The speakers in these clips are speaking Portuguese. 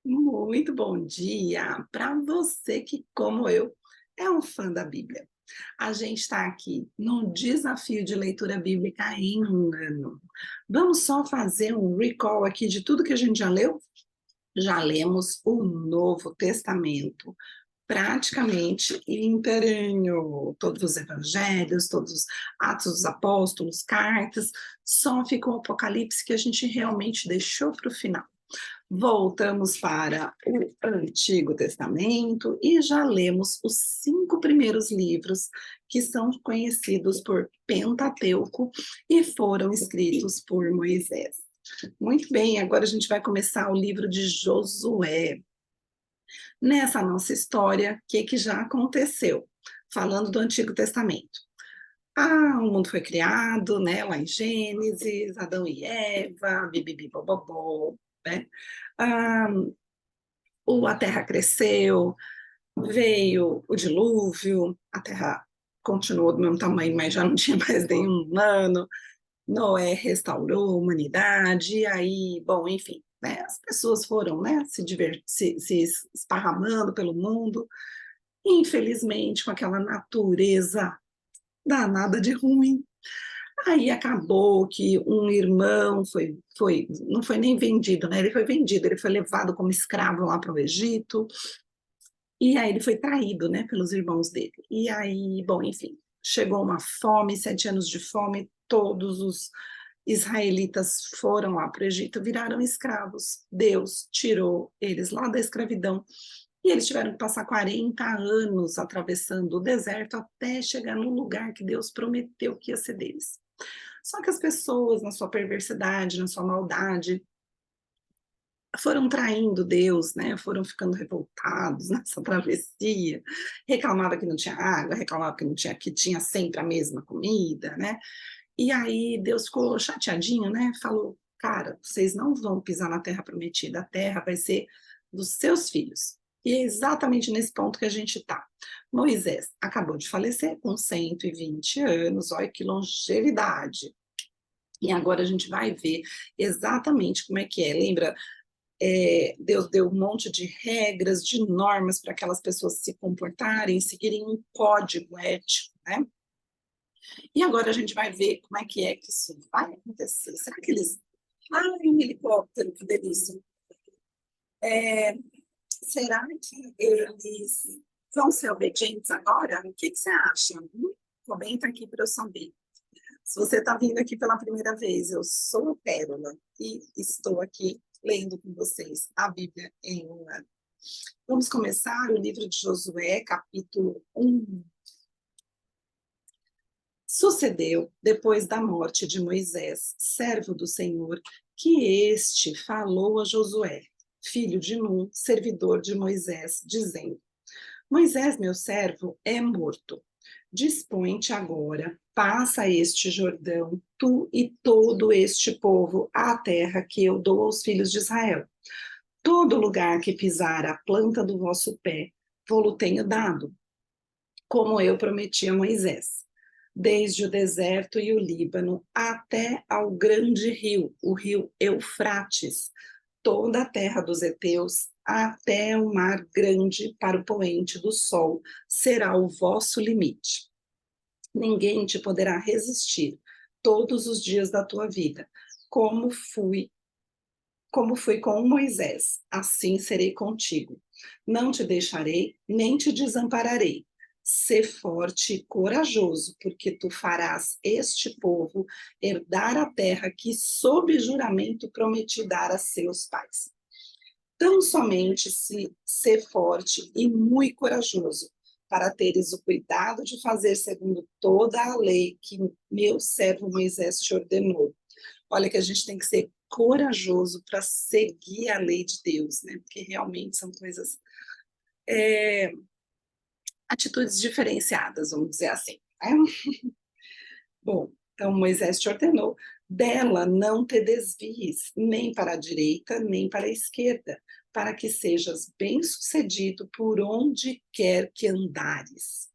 Muito bom dia para você que, como eu, é um fã da Bíblia. A gente está aqui no desafio de leitura bíblica em um ano. Vamos só fazer um recall aqui de tudo que a gente já leu? Já lemos o Novo Testamento, praticamente inteirinho. Todos os evangelhos, todos os Atos dos Apóstolos, cartas, só ficou o Apocalipse que a gente realmente deixou para o final. Voltamos para o Antigo Testamento e já lemos os 5 primeiros livros que são conhecidos por Pentateuco e foram escritos por Moisés. Muito bem, agora a gente vai começar o livro de Josué. Nessa nossa história, o que já aconteceu? Falando do Antigo Testamento. O mundo foi criado, né, lá em Gênesis, Adão e Eva, bibibi, bobobó, né? Ah, a terra cresceu, veio o dilúvio, a terra continuou do mesmo tamanho, mas já não tinha mais nenhum humano. Noé restaurou a humanidade, e aí, bom, enfim, né, as pessoas foram, né, se esparramando pelo mundo, infelizmente, com aquela natureza danada de ruim. Aí acabou que um irmão não foi nem vendido, né? Ele foi vendido, ele foi levado como escravo lá para o Egito, e aí ele foi traído, né, pelos irmãos dele. E aí, bom, enfim, chegou uma fome, 7 anos de fome, todos os israelitas foram lá para o Egito, viraram escravos. Deus tirou eles lá da escravidão e eles tiveram que passar 40 anos atravessando o deserto até chegar no lugar que Deus prometeu que ia ser deles. Só que as pessoas, na sua perversidade, na sua maldade, foram traindo Deus, né? Foram ficando revoltados nessa travessia, reclamava que não tinha água, reclamava que não tinha, que tinha sempre a mesma comida, né? E aí Deus ficou chateadinho, né? Falou: cara, vocês não vão pisar na terra prometida, a terra vai ser dos seus filhos. E é exatamente nesse ponto que a gente está. Moisés acabou de falecer com 120 anos, olha que longevidade. E agora a gente vai ver exatamente como é que é. Lembra, Deus deu um monte de regras, de normas para aquelas pessoas se comportarem, seguirem um código ético, né? E agora a gente vai ver como é que isso vai acontecer. Será que eles... um helicóptero, que delícia. Será que eles vão ser obedientes agora? O que você acha? Comenta aqui para eu saber. Se você está vindo aqui pela primeira vez, eu sou a Pérola e estou aqui lendo com vocês a Bíblia em um ano. Vamos começar o livro de Josué, capítulo 1. Sucedeu, depois da morte de Moisés, servo do Senhor, que este falou a Josué, filho de Num, servidor de Moisés, dizendo: Moisés, meu servo, é morto. Dispõe-te agora, passa este Jordão, tu e todo este povo, à terra que eu dou aos filhos de Israel. Todo lugar que pisar a planta do vosso pé, vou-lo tenho dado, como eu prometi a Moisés. Desde o deserto e o Líbano até ao grande rio, o rio Eufrates, toda a terra dos heteus, até o mar grande para o poente do sol, será o vosso limite. Ninguém te poderá resistir todos os dias da tua vida, como fui com Moisés, assim serei contigo. Não te deixarei, nem te desampararei. Sê forte e corajoso, porque tu farás este povo herdar a terra que, sob juramento, prometi dar a seus pais. Tão somente se ser forte e muito corajoso, para teres o cuidado de fazer segundo toda a lei que meu servo Moisés te ordenou. Olha que a gente tem que ser corajoso para seguir a lei de Deus, né? Porque realmente são coisas, atitudes diferenciadas, vamos dizer assim, né? Bom, então Moisés te ordenou, dela não te desvies, nem para a direita, nem para a esquerda, para que sejas bem-sucedido por onde quer que andares.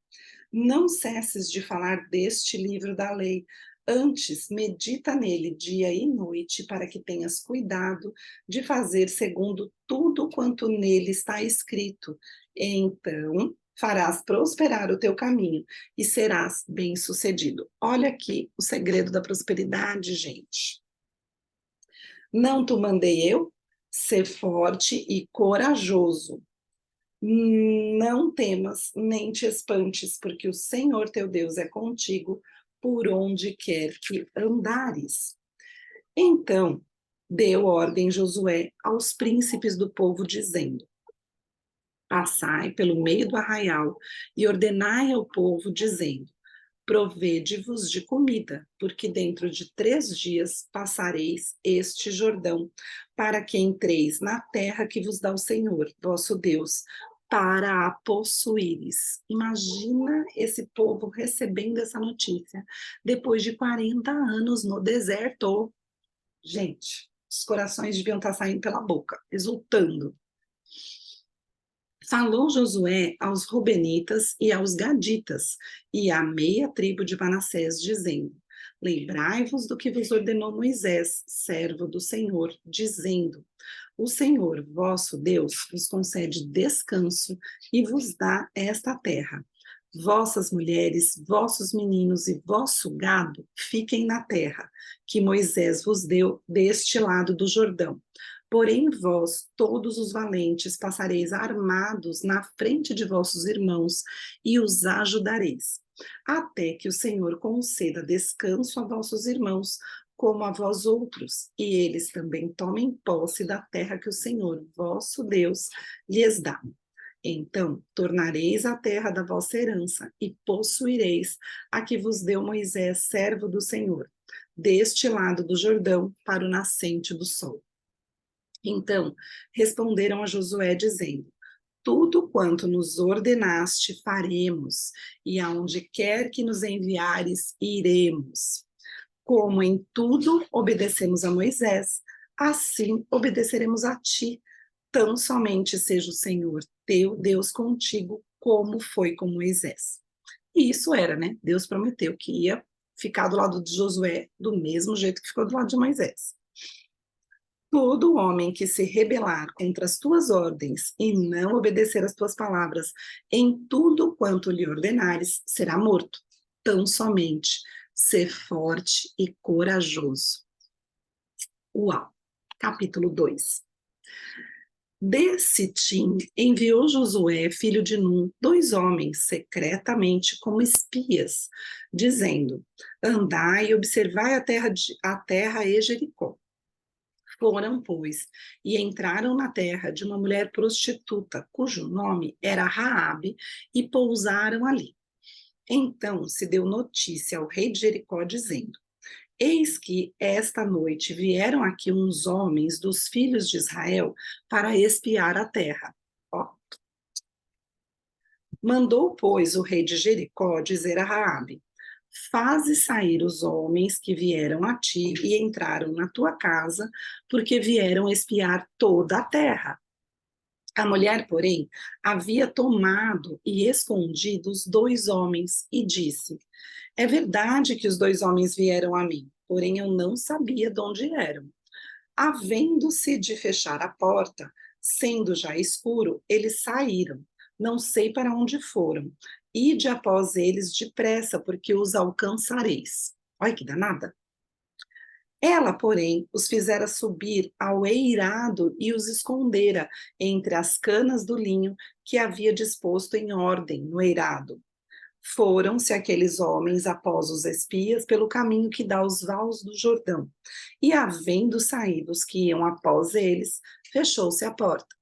Não cesses de falar deste livro da lei, Antes, medita nele dia e noite, para que tenhas cuidado de fazer segundo tudo quanto nele está escrito. Então, farás prosperar o teu caminho e serás bem-sucedido. Olha aqui o segredo da prosperidade, gente. Não te mandei eu? Ser forte e corajoso. Não temas, nem te espantes, porque o Senhor teu Deus é contigo por onde quer que andares. Então, deu ordem Josué aos príncipes do povo, dizendo: Passai pelo meio do arraial e ordenai ao povo, dizendo: Provede-vos de comida, porque dentro de 3 dias passareis este Jordão, para que entreis na terra que vos dá o Senhor, vosso Deus, para a possuíres. Imagina esse povo recebendo essa notícia, depois de 40 anos no deserto. Gente, os corações deviam estar saindo pela boca, exultando. Falou Josué aos Rubenitas e aos Gaditas e à meia tribo de Manassés, dizendo: Lembrai-vos do que vos ordenou Moisés, servo do Senhor, dizendo: O Senhor, vosso Deus, vos concede descanso e vos dá esta terra. Vossas mulheres, vossos meninos e vosso gado fiquem na terra, que Moisés vos deu deste lado do Jordão. Porém, vós, todos os valentes, passareis armados na frente de vossos irmãos e os ajudareis, até que o Senhor conceda descanso a vossos irmãos, como a vós outros, e eles também tomem posse da terra que o Senhor, vosso Deus, lhes dá. Então tornareis a terra da vossa herança e possuireis a que vos deu Moisés, servo do Senhor, deste lado do Jordão, para o nascente do sol. Então responderam a Josué, dizendo: Tudo quanto nos ordenaste faremos, e aonde quer que nos enviares, iremos. Como em tudo obedecemos a Moisés, assim obedeceremos a ti. Tão somente seja o Senhor teu Deus contigo, como foi com Moisés. E isso era, né? Deus prometeu que ia ficar do lado de Josué do mesmo jeito que ficou do lado de Moisés. Todo homem que se rebelar contra as tuas ordens e não obedecer às tuas palavras em tudo quanto lhe ordenares, será morto. Tão somente ser forte e corajoso. Uau! Capítulo 2. De Sitim enviou Josué, filho de Num, 2 homens secretamente como espias, dizendo: Andai e observai a terra e Jericó. Foram, pois, e entraram na terra de uma mulher prostituta, cujo nome era Raabe, e pousaram ali. Então se deu notícia ao rei de Jericó, dizendo: Eis que esta noite vieram aqui uns homens dos filhos de Israel para espiar a terra. Ó. Mandou, pois, o rei de Jericó dizer a Raabe: Faze sair os homens que vieram a ti e entraram na tua casa, porque vieram espiar toda a terra. A mulher, porém, havia tomado e escondido os 2 homens e disse: É verdade que os 2 homens vieram a mim, porém eu não sabia de onde eram. Havendo-se de fechar a porta, sendo já escuro, eles saíram. Não sei para onde foram. Ide após eles depressa, porque os alcançareis. Olha que danada. Ela, porém, os fizera subir ao eirado e os escondera entre as canas do linho que havia disposto em ordem no eirado. Foram-se aqueles homens após os espias pelo caminho que dá aos vales do Jordão. E, havendo saído os que iam após eles, fechou-se a porta.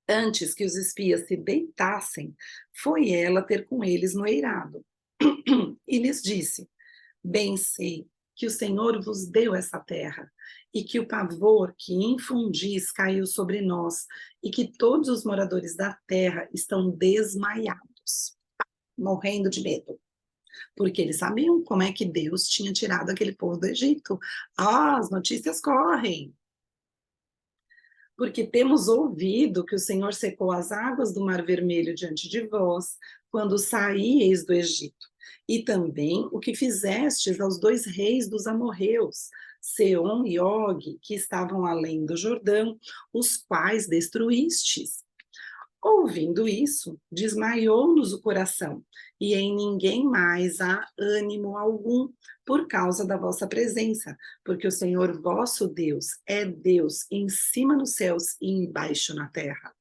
Antes que os espias se deitassem, foi ela ter com eles no eirado. E lhes disse: Bem sei que o Senhor vos deu essa terra, e que o pavor que infundis caiu sobre nós, e que todos os moradores da terra estão desmaiados, morrendo de medo, porque eles sabiam como é que Deus tinha tirado aquele povo do Egito. Ah, as notícias correm. Porque temos ouvido que o Senhor secou as águas do Mar Vermelho diante de vós, quando saíeis do Egito, e também o que fizestes aos 2 reis dos amorreus, Seom e Og, que estavam além do Jordão, os quais destruístes. Ouvindo isso, desmaiou-nos o coração, e em ninguém mais há ânimo algum por causa da vossa presença, porque o Senhor vosso Deus é Deus em cima nos céus e embaixo na terra.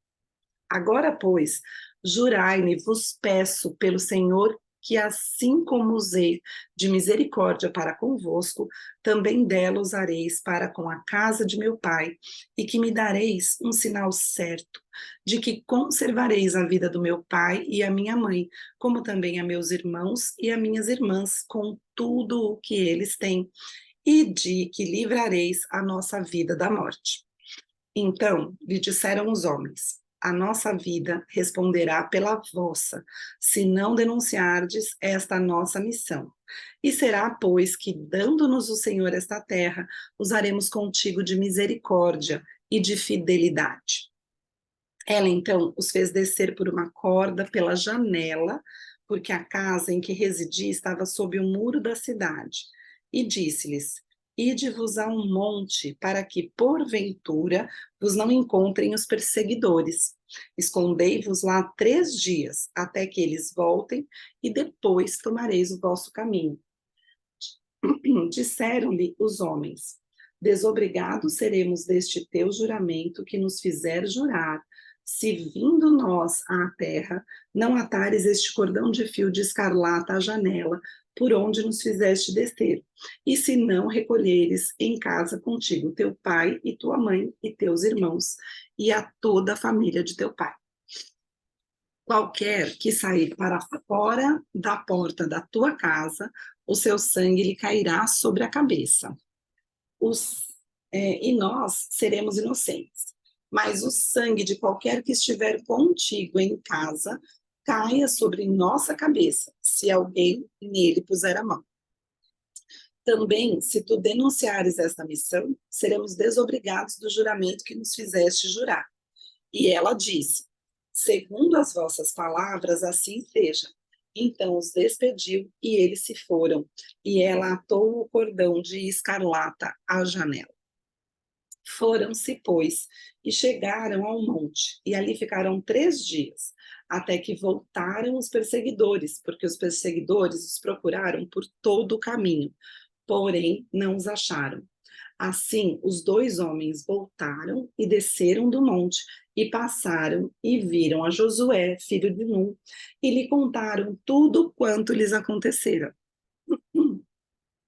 Agora, pois, jurai-me, vos peço pelo Senhor, que assim como usei de misericórdia para convosco, também dela usareis para com a casa de meu pai, e que me dareis um sinal certo de que conservareis a vida do meu pai e a minha mãe, como também a meus irmãos e a minhas irmãs, com tudo o que eles têm, e de que livrareis a nossa vida da morte. Então lhe disseram os homens: a nossa vida responderá pela vossa, se não denunciardes esta nossa missão. E será, pois, que, dando-nos o Senhor esta terra, usaremos contigo de misericórdia e de fidelidade. Ela então os fez descer por uma corda pela janela, porque a casa em que residia estava sob o muro da cidade, e disse-lhes: Ide-vos a um monte, para que, porventura, vos não encontrem os perseguidores. Escondei-vos lá 3 dias, até que eles voltem, e depois tomareis o vosso caminho. Disseram-lhe os homens: Desobrigados seremos deste teu juramento que nos fizer jurar, se vindo nós à terra, não atares este cordão de fio de escarlata à janela, por onde nos fizeste descer, e se não recolheres em casa contigo teu pai e tua mãe e teus irmãos, e a toda a família de teu pai. Qualquer que sair para fora da porta da tua casa, o seu sangue lhe cairá sobre a cabeça. E nós seremos inocentes. Mas o sangue de qualquer que estiver contigo em casa caia sobre nossa cabeça, se alguém nele puser a mão. Também, se tu denunciares esta missão, seremos desobrigados do juramento que nos fizeste jurar. E ela disse: segundo as vossas palavras, assim seja. Então os despediu e eles se foram, e ela atou o cordão de escarlata à janela. Foram-se, pois, e chegaram ao monte, e ali ficaram 3 dias, até que voltaram os perseguidores, porque os perseguidores os procuraram por todo o caminho, porém não os acharam. Assim, os 2 homens voltaram e desceram do monte, e passaram e viram a Josué, filho de Nun, e lhe contaram tudo quanto lhes acontecera.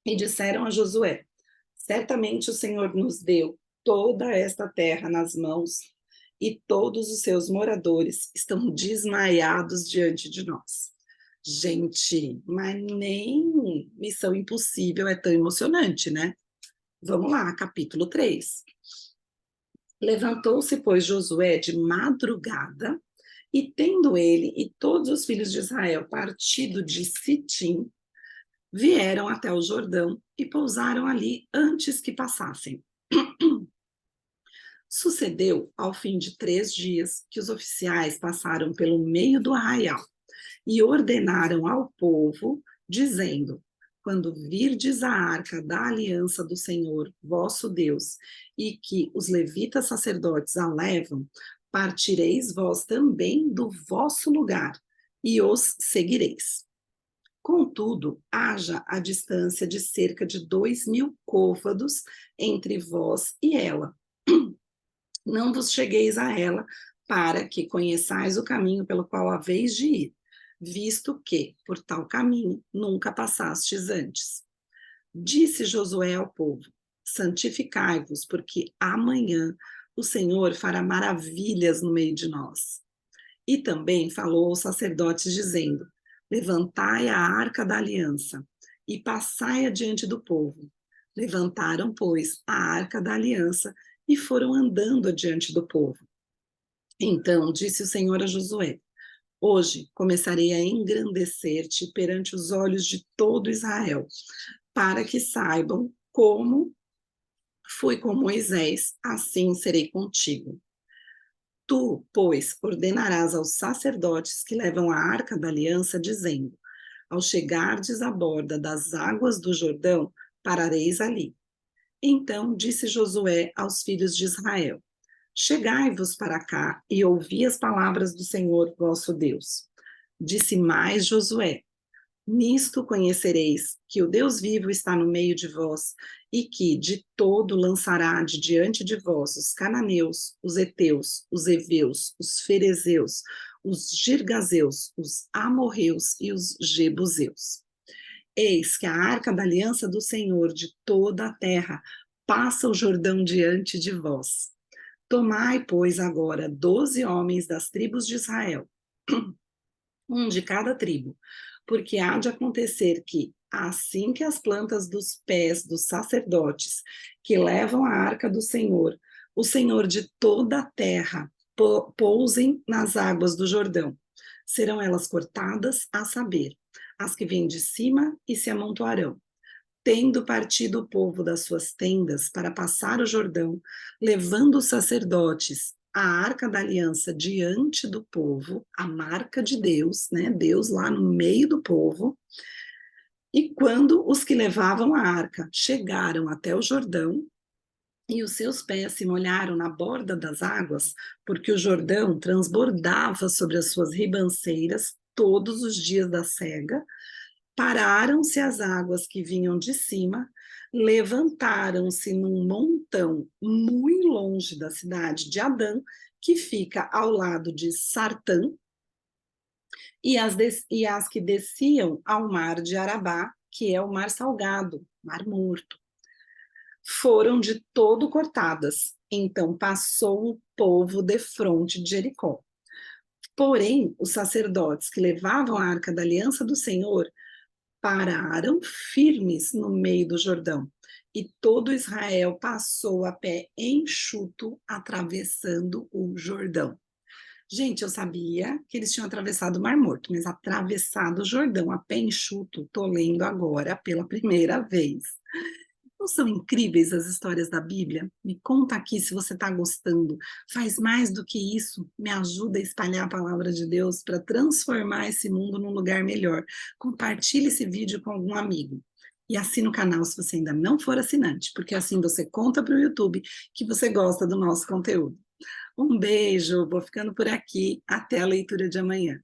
E disseram a Josué: certamente o Senhor nos deu toda esta terra nas mãos, e todos os seus moradores estão desmaiados diante de nós. Gente, mas nem Missão Impossível é tão emocionante, né? Vamos lá, capítulo 3. Levantou-se, pois, Josué de madrugada, e tendo ele e todos os filhos de Israel partido de Sitim, vieram até o Jordão e pousaram ali antes que passassem. Sucedeu, ao fim de 3 dias, que os oficiais passaram pelo meio do arraial e ordenaram ao povo, dizendo: quando virdes a arca da aliança do Senhor, vosso Deus, e que os levitas sacerdotes a levam, partireis vós também do vosso lugar, e os seguireis. Contudo, haja a distância de cerca de 2.000 côvados entre vós e ela. Não vos chegueis a ela, para que conheçais o caminho pelo qual haveis de ir, visto que, por tal caminho, nunca passastes antes. Disse Josué ao povo: santificai-vos, porque amanhã o Senhor fará maravilhas no meio de nós. E também falou aos sacerdotes, dizendo: levantai a arca da aliança e passai adiante do povo. Levantaram, pois, a arca da aliança e foram andando adiante do povo. Então disse o Senhor a Josué: hoje começarei a engrandecer-te perante os olhos de todo Israel, para que saibam como fui com Moisés, assim serei contigo. Tu, pois, ordenarás aos sacerdotes que levam a arca da aliança, dizendo: Ao chegardes à borda das águas do Jordão, parareis ali. Então disse Josué aos filhos de Israel: Chegai-vos para cá e ouvi as palavras do Senhor vosso Deus. Disse mais Josué: Nisto conhecereis que o Deus vivo está no meio de vós, e que de todo lançará de diante de vós os cananeus, os heteus, os heveus, os ferezeus, os girgazeus, os amorreus e os jebuseus. Eis que a arca da aliança do Senhor de toda a terra passa o Jordão diante de vós. Tomai, pois, agora 12 homens das tribos de Israel, um de cada tribo, porque há de acontecer que, assim que as plantas dos pés dos sacerdotes que levam a arca do Senhor, o Senhor de toda a terra, pousem nas águas do Jordão, serão elas cortadas, a saber, as que vêm de cima e se amontoarão. Tendo partido o povo das suas tendas para passar o Jordão, levando os sacerdotes a arca da aliança diante do povo, a marca de Deus, né? Deus lá no meio do povo. E quando os que levavam a arca chegaram até o Jordão, e os seus pés se molharam na borda das águas, porque o Jordão transbordava sobre as suas ribanceiras todos os dias da cega, pararam-se as águas que vinham de cima, levantaram-se num montão muito longe da cidade de Adã, que fica ao lado de Sartã, e as que desciam ao mar de Arabá, que é o mar salgado, mar morto, foram de todo cortadas. Então passou o povo defronte de Jericó. Porém, os sacerdotes que levavam a arca da aliança do Senhor pararam firmes no meio do Jordão, e todo Israel passou a pé enxuto, atravessando o Jordão. Gente, eu sabia que eles tinham atravessado o Mar Morto, mas atravessado o Jordão a pé enxuto, estou lendo agora pela primeira vez. Não são incríveis as histórias da Bíblia? Me conta aqui se você está gostando. Faz mais do que isso, me ajuda a espalhar a palavra de Deus para transformar esse mundo num lugar melhor. Compartilhe esse vídeo com algum amigo. E assina o canal se você ainda não for assinante, porque assim você conta para o YouTube que você gosta do nosso conteúdo. Um beijo, vou ficando por aqui. Até a leitura de amanhã.